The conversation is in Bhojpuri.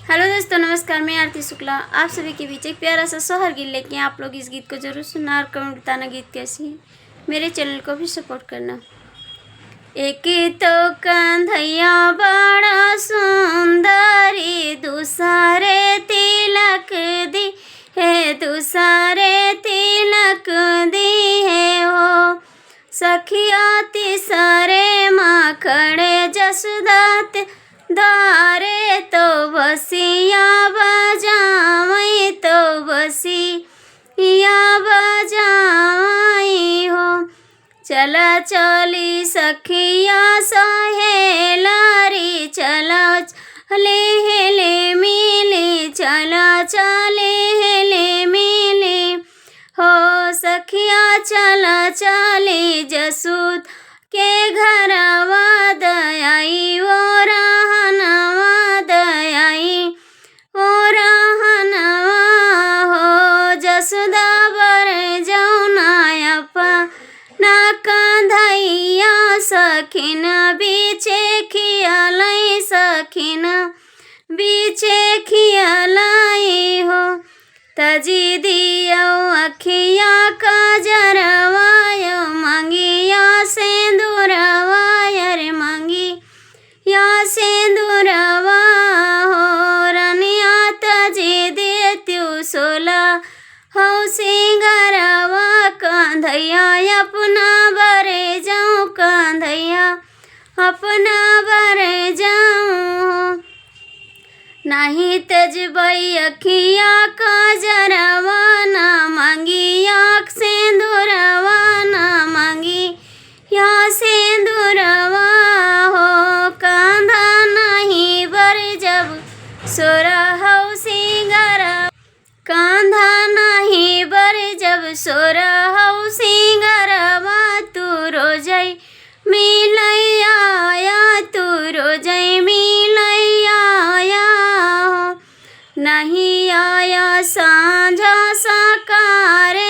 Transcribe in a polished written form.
हेलो दोस्तों, नमस्कार। मैं आरती शुक्ला आप सभी के बीच एक प्यारा सा सोहर गीत लेके आप लोग इस गीत को जरूर सुनना और कमेंट बताना गीत कैसी है। मेरे चैनल को भी सपोर्ट करना। एक तो कंधैया बड़ा सुंदरी, दूसरे तिलक दी है, दूसरे तिलक दी है हो। सखिया तीसरे माँ खड़े जसदात दारे, तो बसिया बजावई, तो बसिया बजावई हो। चला चली सखिया सहेलारी, चला चले हेले मिली, चला चले हेले मिली हो। सखिया चला चली जसूद के घरवा दयाई, वो रहनवा दयाई, वो रहनवा हो। जसुदा बर जौनायपा ना कंधैया, सखिन बीचे खियालई, सखिन बीचे खियालई हो। तजी दियो अखिया का जरवायो, मंगिया सिंदूरवा रे मंगिया सिंदूरवा हो। रनिया तजी दे त्यू सोला हो सिंगरवा, कंधैया अपना बरे जाऊँ, कंधैया अपना बरे जाऊँ। नहीं तेजबई अखिया का जरवा, ना मंगिया सिंदूरवा, ना मंगिया सिंदूरवा हो। कांधा नहीं बर जब सोरा हो सिंगरवा, कांधा नहीं बर जब सोरा हो सिंगरवा। तू रोजई मिलैया आया, तू रोजई मिलैया आया हो। नहीं आया सांझा सकारे,